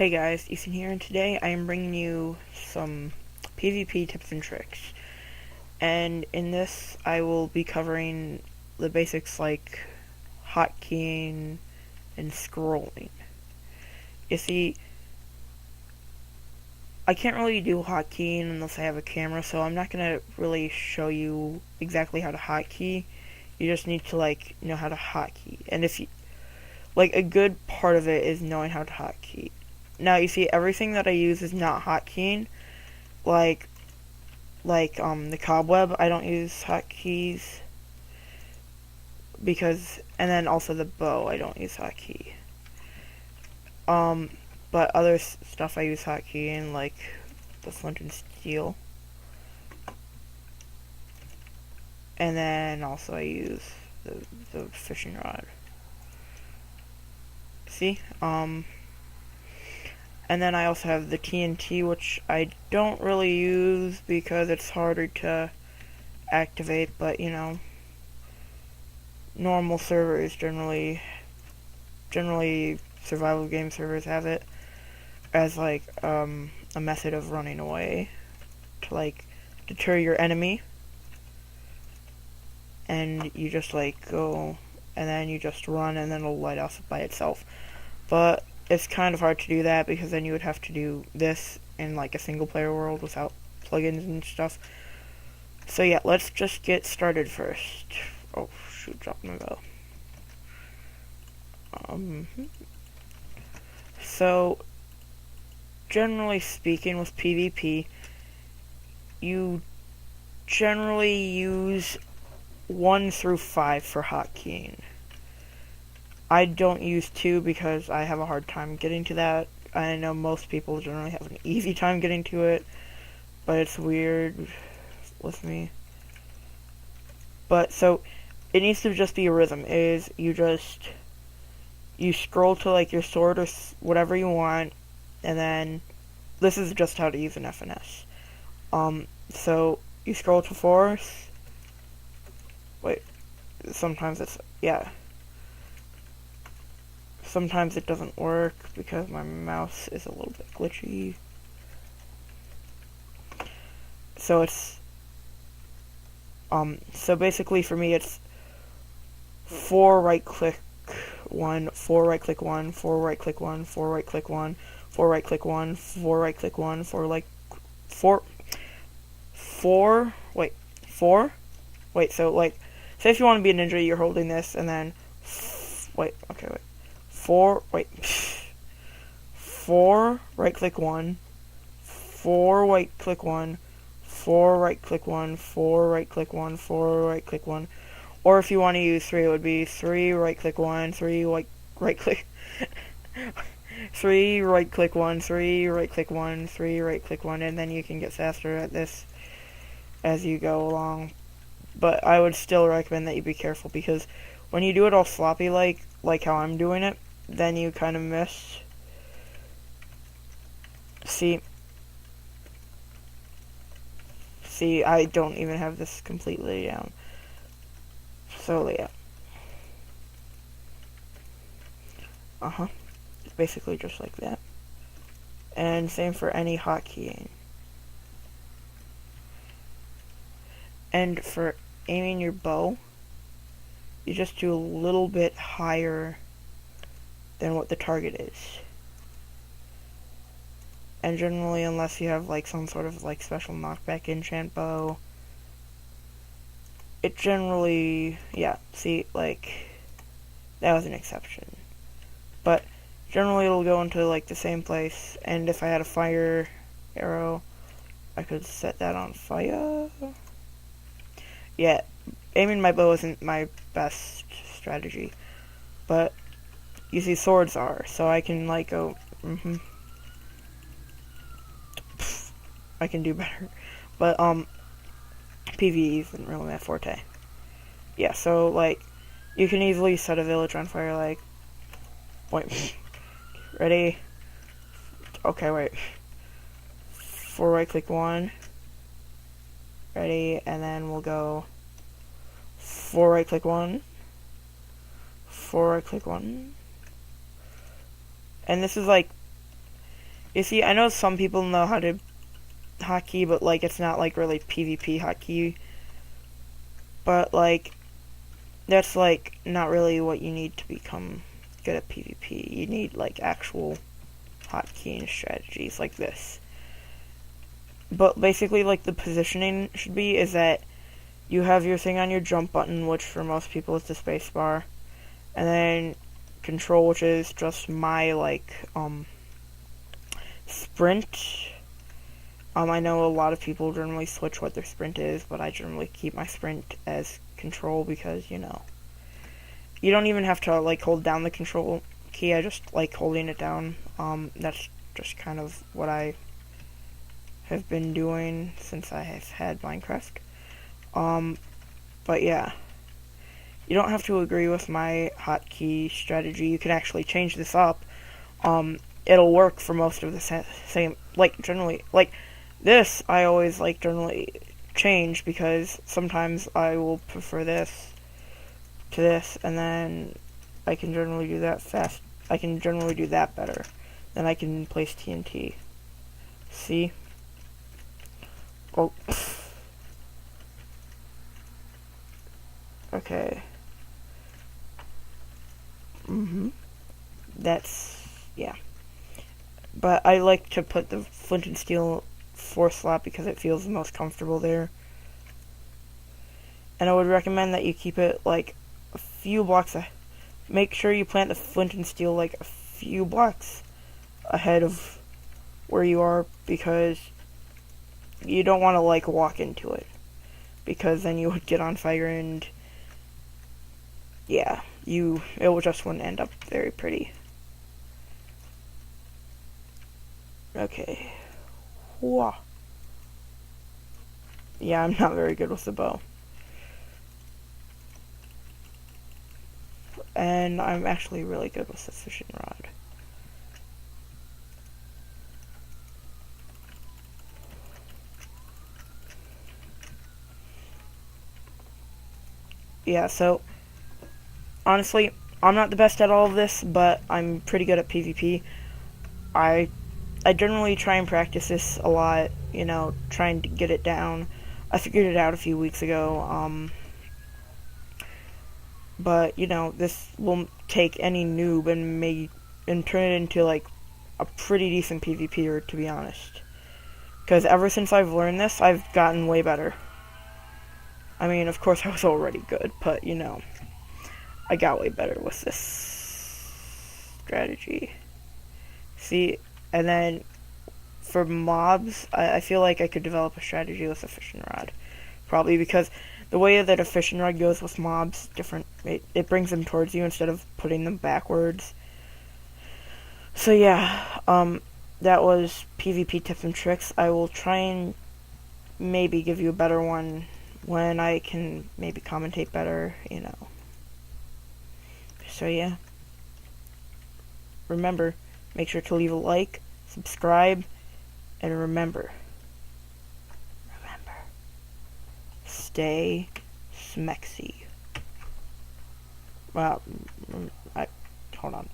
Hey guys, Ethan here, and today I am bringing you some PvP tips and tricks. And in this, I will be covering the basics like hotkeying and scrolling. You see, I can't really do hotkeying unless I have a camera, so I'm not going to really show you exactly how to hotkey. You just need to know how to hotkey. And if you a good part of it is knowing how to hotkey. Now, you see, everything that I use is not hotkeys. Like the cobweb, I don't use hotkeys and then also the bow, I don't use hotkey. But other stuff I use hotkey like the flint and steel. And then also I use the fishing rod. See? And then I also have the TNT, which I don't really use because it's harder to activate, but normal servers generally survival game servers have it as a method of running away to deter your enemy, and you just go and then you just run and then it'll light off by itself. But it's kind of hard to do that because then you would have to do this in a single player world without plugins and stuff. So yeah, let's just get started first. Oh shoot, dropped my bow. So generally speaking, with PvP, you generally use 1 through 5 for hotkeying. I don't use 2 because I have a hard time getting to that. I know most people generally have an easy time getting to it, but it's weird with me. But so it needs to just be a rhythm. You scroll to your sword or whatever you want, and then this is just how to use an FNS. So you scroll to 4. Wait, sometimes sometimes it doesn't work because my mouse is a little bit glitchy. So so basically for me it's 4 right click 1, 4 right click 1, 4 right click 1, 4 right click 1, 4 right click 1, 4 right click 1, 4 wait, so say if you want to be a ninja, you're holding this and then 4 right click 1, 4 right click 1, 4 right click 1, 4 right click 1, 4 right click 1. Or if you want to use 3, it would be 3 right click 1, 3 right click 3 right click 1, 3 right click 1, 3 right click 1, and then you can get faster at this as you go along. But I would still recommend that you be careful because when you do it all sloppy like how I'm doing it, then you kind of miss. See, I don't even have this completely down. So yeah. It's basically just like that. And same for any hotkeying. And for aiming your bow, you just do a little bit higher than what the target is. And generally, unless you have some sort of special knockback enchant bow, it generally, yeah, see, that was an exception. But generally it'll go into the same place, and if I had a fire arrow, I could set that on fire. Yeah, aiming my bow isn't my best strategy, but you see swords are, so I can go, I can do better. But PvE isn't really my forte. Yeah, so you can easily set a village on fire wait, ready? Okay, wait. 4 right click 1. Ready, and then we'll go 4 right click 1. 4 right click 1. And this is You see, I know some people know how to hotkey, but like it's not like really PvP hotkey. But like that's like not really what you need to become good at PvP. You need like actual hotkeying strategies like this. But basically, like the positioning should be is that you have your thing on your jump button, which for most people is the space bar, and then control, which is just my like sprint. I know a lot of people generally switch what their sprint is, but I generally keep my sprint as control because, you know, you don't even have to like hold down the control key. I just like holding it down. That's just kind of what I have been doing since I have had Minecraft. But yeah, you don't have to agree with my hotkey strategy. You can actually change this up. It'll work for most of the same, like generally, like this I always like generally change because sometimes I will prefer this to this, and then I can generally do that fast. I can generally do that better. Then I can place TNT. See? Oh. Okay. That's, yeah. But I like to put the flint and steel 4th slot because it feels the most comfortable there. And I would recommend that you keep it like a few blocks. Make sure you plant the flint and steel like a few blocks ahead of where you are because you don't want to like walk into it because then you would get on fire and yeah, it just wouldn't end up very pretty. Okay. Whoa. Yeah, I'm not very good with the bow. And I'm actually really good with the fishing rod. Yeah, so honestly, I'm not the best at all of this, but I'm pretty good at PvP. I generally try and practice this a lot, you know, trying to get it down. I figured it out a few weeks ago, but you know, this will take any noob and turn it into like a pretty decent PvPer, to be honest. Because ever since I've learned this, I've gotten way better. I mean, of course, I was already good, but you know, I got way better with this strategy. See, and then for mobs, I feel like I could develop a strategy with a fishing rod. Probably because the way that a fishing rod goes with mobs different. It brings them towards you instead of putting them backwards. So yeah, that was PvP tips and tricks. I will try and maybe give you a better one when I can maybe commentate better, you know. So yeah. Remember, make sure to leave a like, subscribe, and remember, stay smexy. Well, hold on.